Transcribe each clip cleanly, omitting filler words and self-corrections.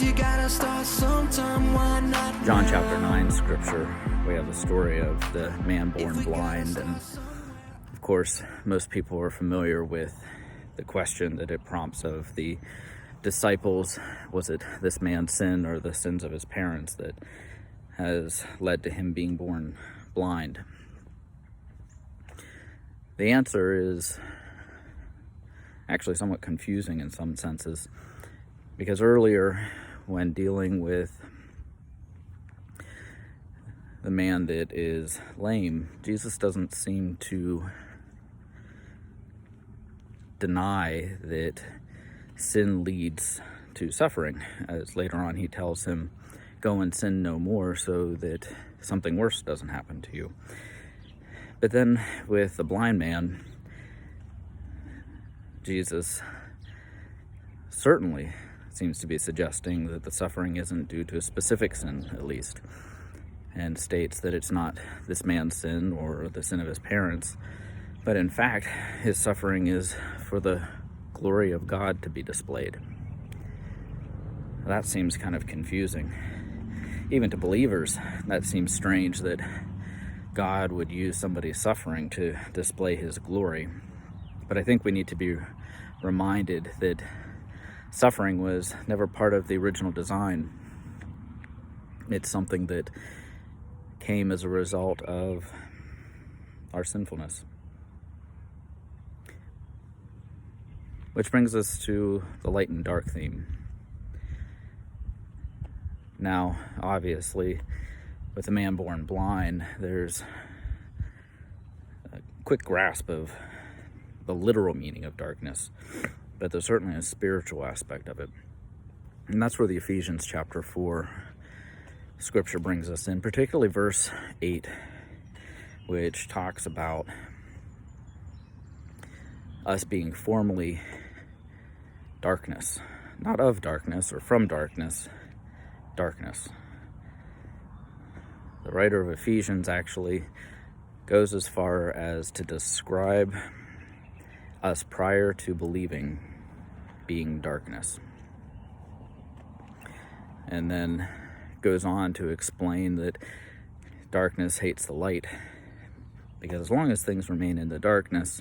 you gotta start sometime, why not? John chapter 9 scripture, we have the story of the man born blind, and of course most people are familiar with the question that it prompts of the disciples. Was it this man's sin or the sins of his parents that has led to him being born blind? The answer is actually somewhat confusing in some senses, because earlier when dealing with the man that is lame, Jesus doesn't seem to deny that sin leads to suffering, as later on he tells him, go and sin no more so that something worse doesn't happen to you. But then with the blind man, Jesus certainly seems to be suggesting that the suffering isn't due to a specific sin, at least, and states that it's not this man's sin or the sin of his parents, but in fact his suffering is for the glory of God to be displayed. That seems kind of confusing. Even to believers, that seems strange that God would use somebody's suffering to display his glory. But I think we need to be reminded that suffering was never part of the original design. It's something that came as a result of our sinfulness. Which brings us to the light and dark theme. Now, obviously, with the man born blind, there's a quick grasp of the literal meaning of darkness, but there's certainly a spiritual aspect of it. And that's where the Ephesians chapter 4 scripture brings us in, particularly verse 8, which talks about us being formerly darkness, not of darkness or from darkness, darkness. The writer of Ephesians actually goes as far as to describe us prior to believing being darkness, and then goes on to explain that darkness hates the light, because as long as things remain in the darkness,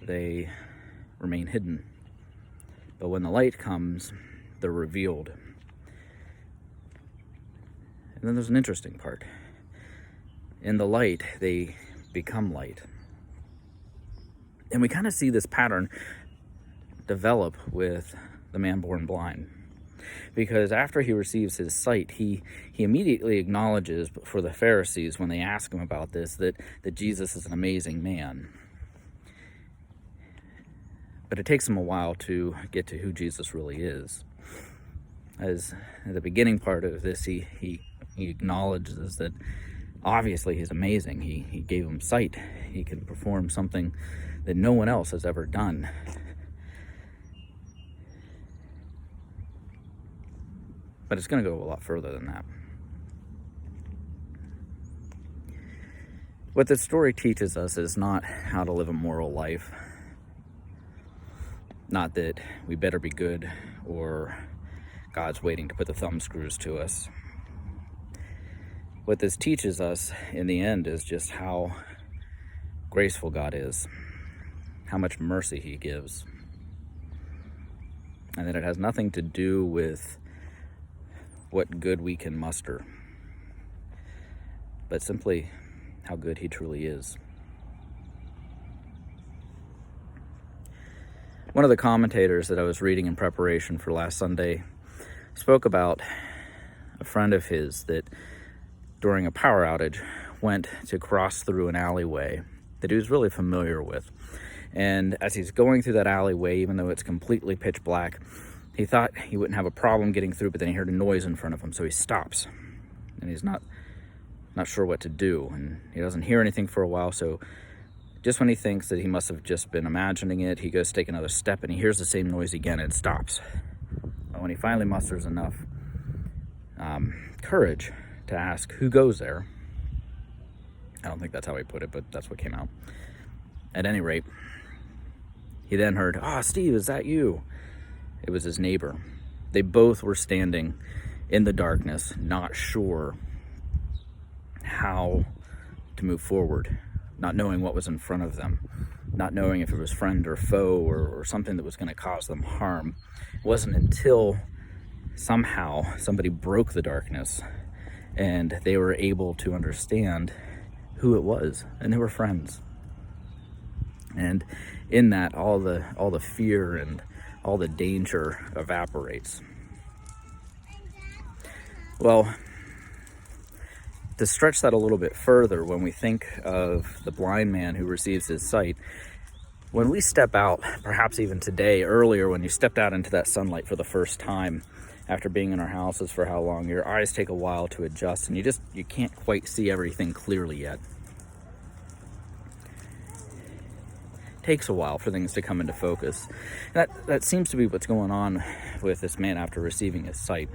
they remain hidden. But when the light comes, they're revealed. And then there's an interesting part. In the light, they become light. And we kind of see this pattern develop with the man born blind. Because after he receives his sight, he immediately acknowledges for the Pharisees, when they ask him about this, that Jesus is an amazing man. But it takes him a while to get to who Jesus really is. As at the beginning part of this, he acknowledges that obviously he's amazing. He gave him sight. He can perform something that no one else has ever done. But it's going to go a lot further than that. What this story teaches us is not how to live a moral life. Not that we better be good or God's waiting to put the thumb screws to us. What this teaches us in the end is just how graceful God is, how much mercy he gives, and that it has nothing to do with what good we can muster, but simply how good he truly is. One of the commentators that I was reading in preparation for last Sunday spoke about a friend of his that during a power outage went to cross through an alleyway that he was really familiar with. And as he's going through that alleyway, even though it's completely pitch black, he thought he wouldn't have a problem getting through, but then he heard a noise in front of him, so he stops. And he's not sure what to do, and he doesn't hear anything for a while, so just when he thinks that he must have just been imagining it, he goes to take another step, and he hears the same noise again, and stops. But when he finally musters enough courage to ask who goes there, I don't think that's how he put it, but that's what came out. At any rate, he then heard, Steve, is that you? It was his neighbor. They both were standing in the darkness, not sure how to move forward, not knowing what was in front of them, not knowing if it was friend or foe or something that was going to cause them harm. It wasn't until somehow somebody broke the darkness and they were able to understand who it was, and they were friends. And in that, all the fear and all the danger evaporates. Well, to stretch that a little bit further, when we think of the blind man who receives his sight, when we step out, perhaps even today, earlier, when you stepped out into that sunlight for the first time, after being in our houses for how long, your eyes take a while to adjust, and you can't quite see everything clearly yet. It takes a while for things to come into focus. That seems to be what's going on with this man after receiving his sight.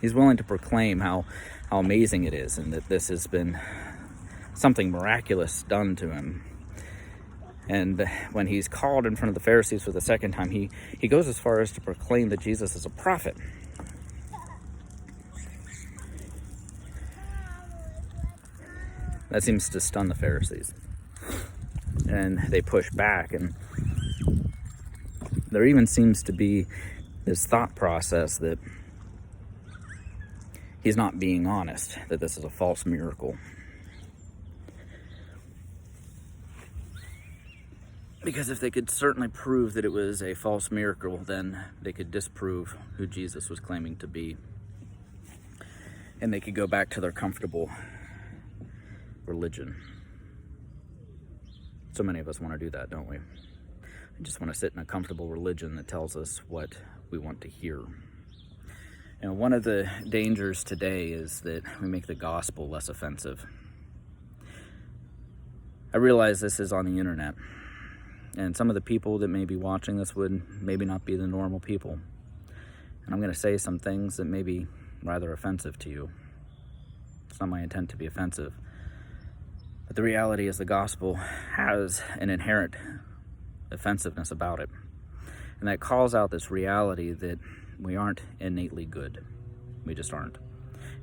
He's willing to proclaim how amazing it is, and that this has been something miraculous done to him. And when he's called in front of the Pharisees for the second time, he goes as far as to proclaim that Jesus is a prophet. That seems to stun the Pharisees. And they push back, and there even seems to be this thought process that he's not being honest, that this is a false miracle. Because if they could certainly prove that it was a false miracle, then they could disprove who Jesus was claiming to be. And they could go back to their comfortable religion. So many of us want to do that, don't we? We just want to sit in a comfortable religion that tells us what we want to hear. And one of the dangers today is that we make the gospel less offensive. I realize this is on the internet, and some of the people that may be watching this would maybe not be the normal people. And I'm going to say some things that may be rather offensive to you. It's not my intent to be offensive. But the reality is the gospel has an inherent offensiveness about it. And that calls out this reality that we aren't innately good. We just aren't.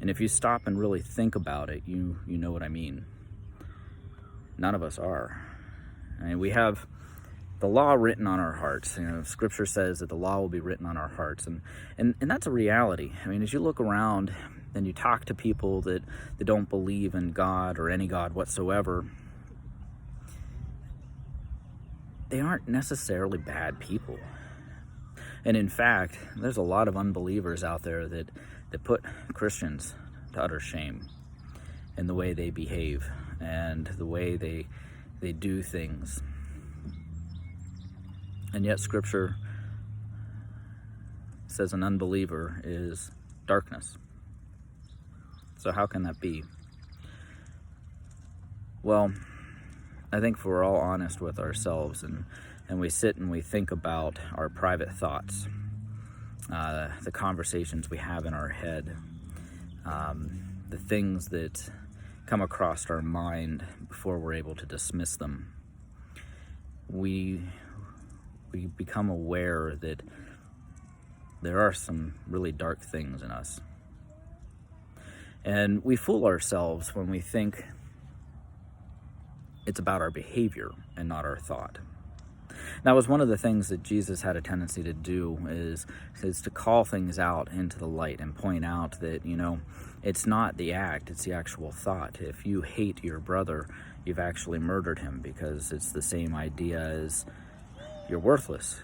And if you stop and really think about it, you know what I mean. None of us are. I mean, we have the law written on our hearts. You know, Scripture says that the law will be written on our hearts, and that's a reality. I mean, as you look around and you talk to people that don't believe in God or any God whatsoever, they aren't necessarily bad people. And in fact, there's a lot of unbelievers out there that put Christians to utter shame in the way they behave and the way they do things. And yet Scripture says an unbeliever is darkness. So how can that be? Well, I think if we're all honest with ourselves and we sit and we think about our private thoughts, the conversations we have in our head, the things that come across our mind before we're able to dismiss them, we become aware that there are some really dark things in us. And we fool ourselves when we think it's about our behavior and not our thought. That was one of the things that Jesus had a tendency to do, is to call things out into the light and point out that, it's not the act, it's the actual thought. If you hate your brother, you've actually murdered him, because it's the same idea as you're worthless.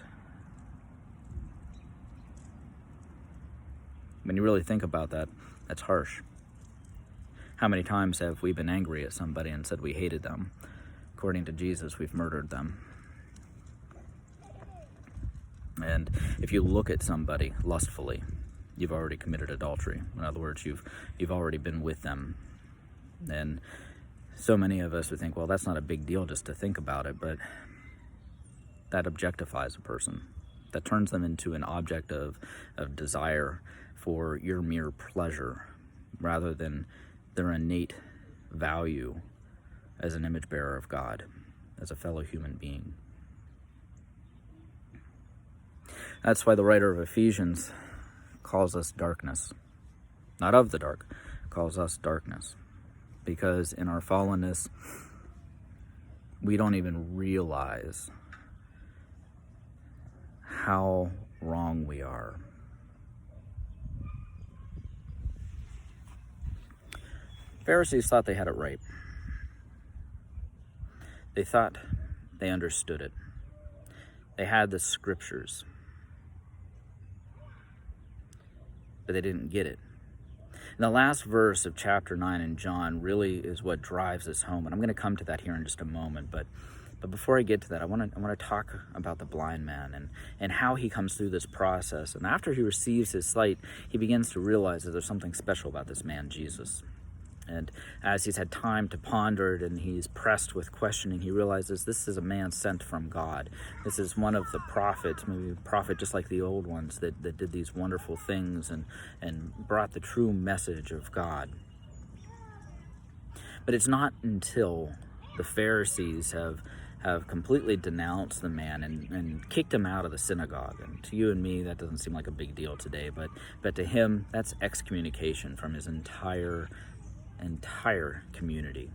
When you really think about that, that's harsh. How many times have we been angry at somebody and said we hated them? According to Jesus, we've murdered them. And if you look at somebody lustfully, you've already committed adultery. In other words, you've already been with them. And so many of us would think, well, that's not a big deal just to think about it, but that objectifies a person. That turns them into an object of desire for your mere pleasure, rather than their innate value as an image bearer of God, as a fellow human being. That's why the writer of Ephesians calls us darkness. Not of the dark, calls us darkness. Because in our fallenness, we don't even realize how wrong we are. Pharisees thought they had it right. They thought they understood it. They had the scriptures, but they didn't get it. And the last verse of chapter 9 in John really is what drives this home, and I'm going to come to that here in just a moment. But before I get to that, I want to talk about the blind man and how he comes through this process. And after he receives his sight, he begins to realize that there's something special about this man, Jesus. And as he's had time to ponder it and he's pressed with questioning, he realizes this is a man sent from God. This is one of the prophets, maybe a prophet just like the old ones that did these wonderful things and brought the true message of God. But it's not until the Pharisees have completely denounced the man and kicked him out of the synagogue. And to you and me, that doesn't seem like a big deal today, but to him, that's excommunication from his entire community.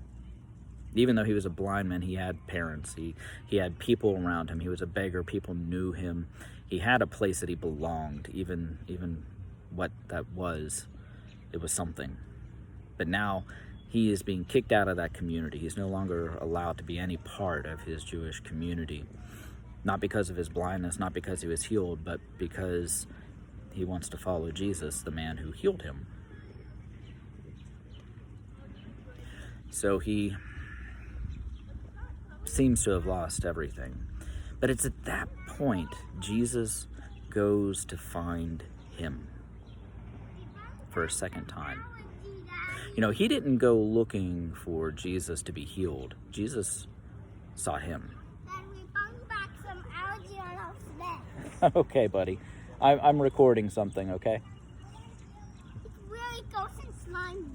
Even though he was a blind man, he had parents, he had people around him, he was a beggar, people knew him, he had a place that he belonged, even what that was, it was something. But now he is being kicked out of that community. He's no longer allowed to be any part of his Jewish community, not because of his blindness, not because he was healed, but because he wants to follow Jesus, the man who healed him. So he seems to have lost everything. But it's at that point Jesus goes to find him for a second time. You know, he didn't go looking for Jesus to be healed. Jesus sought him. And we found back some algae on our sled. Okay, buddy. I'm recording something, okay? It's really gross and slimy.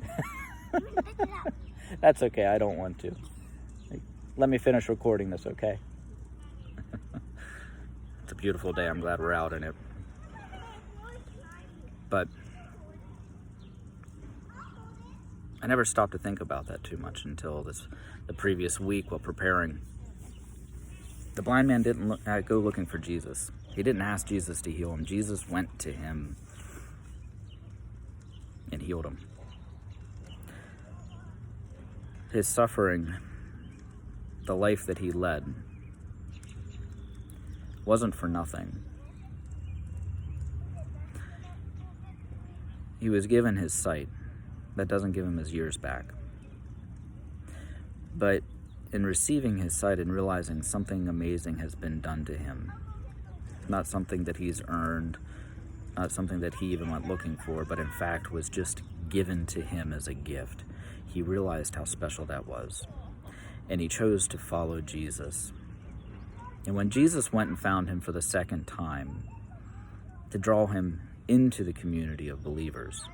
I'm gonna pick it up. That's okay, I don't want to. Let me finish recording this, okay? It's a beautiful day, I'm glad we're out in it. But I never stopped to think about that too much until the previous week while preparing. The blind man didn't go looking for Jesus. He didn't ask Jesus to heal him. Jesus went to him and healed him. His suffering, the life that he led, wasn't for nothing. He was given his sight. That doesn't give him his years back. But in receiving his sight and realizing something amazing has been done to him, not something that he's earned, not something that he even went looking for, but in fact was just given to him as a gift, he realized how special that was. And he chose to follow Jesus. And when Jesus went and found him for the second time, to draw him into the community of believers,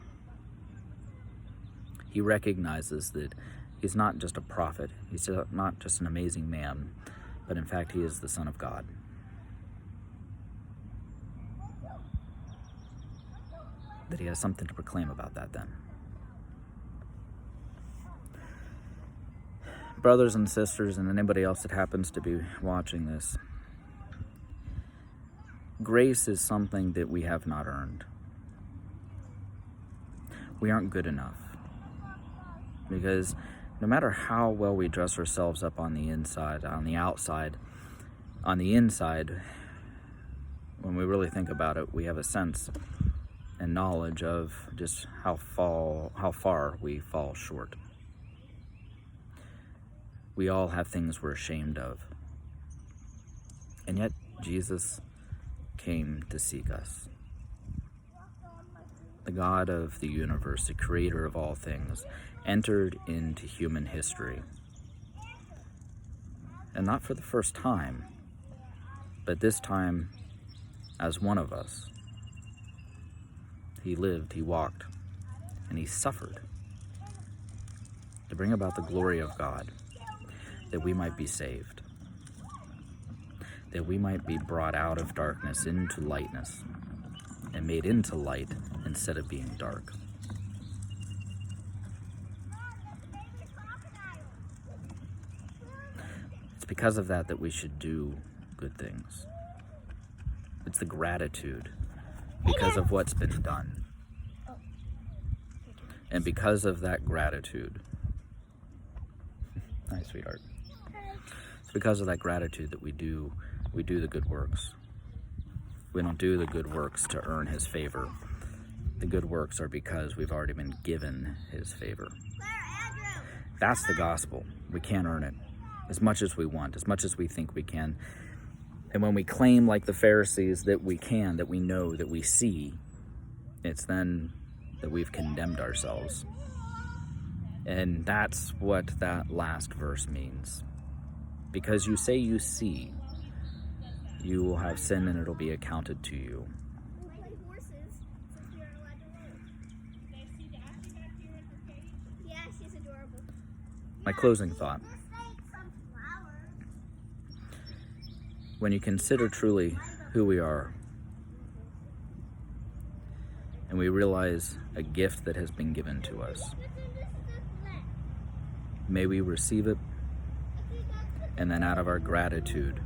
he recognizes that he's not just a prophet, he's not just an amazing man, but in fact he is the Son of God. That he has something to proclaim about that then. Brothers and sisters, and anybody else that happens to be watching this, grace is something that we have not earned. We aren't good enough. Because no matter how well we dress ourselves up on the inside, on the outside, on the inside, when we really think about it, we have a sense and knowledge of just how far we fall short. We all have things we're ashamed of. And yet, Jesus came to seek us. The God of the universe, the creator of all things, entered into human history. And not for the first time, but this time as one of us. He lived, he walked, and he suffered to bring about the glory of God, that we might be saved, that we might be brought out of darkness into lightness and made into light instead of being dark. It's because of that that we should do good things. It's the gratitude because of what's been done. And because of that gratitude, hi, sweetheart. It's because of that gratitude that we do the good works. We don't do the good works to earn his favor. The good works are because we've already been given his favor. That's the gospel. We can't earn it as much as we want, as much as we think we can. And when we claim, like the Pharisees, that we can, that we know, that we see, it's then that we've condemned ourselves. And that's what that last verse means. Because you say you see, you will have sin and it'll be accounted to you. Yeah, she's adorable. My closing thought. When you consider truly who we are, and we realize a gift that has been given to us, may we receive it, and then out of our gratitude,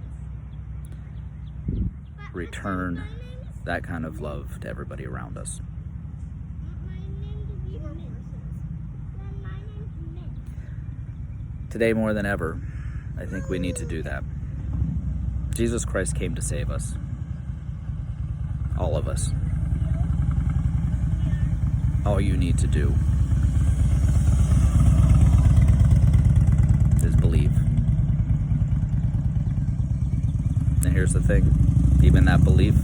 return that kind of love to everybody around us. Today, more than ever, I think we need to do that. Jesus Christ came to save us. All of us. All you need to do is believe. And here's the thing, even that belief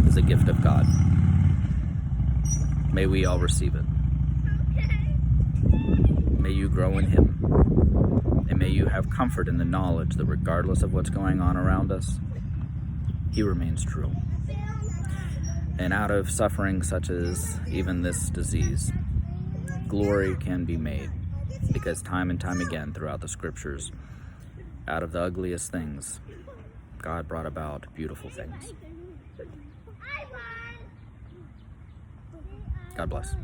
is a gift of God. May we all receive it. May you grow in him. And may you have comfort in the knowledge that regardless of what's going on around us, he remains true. And out of suffering such as even this disease, glory can be made, because time and time again throughout the scriptures, out of the ugliest things, God brought about beautiful things. God bless.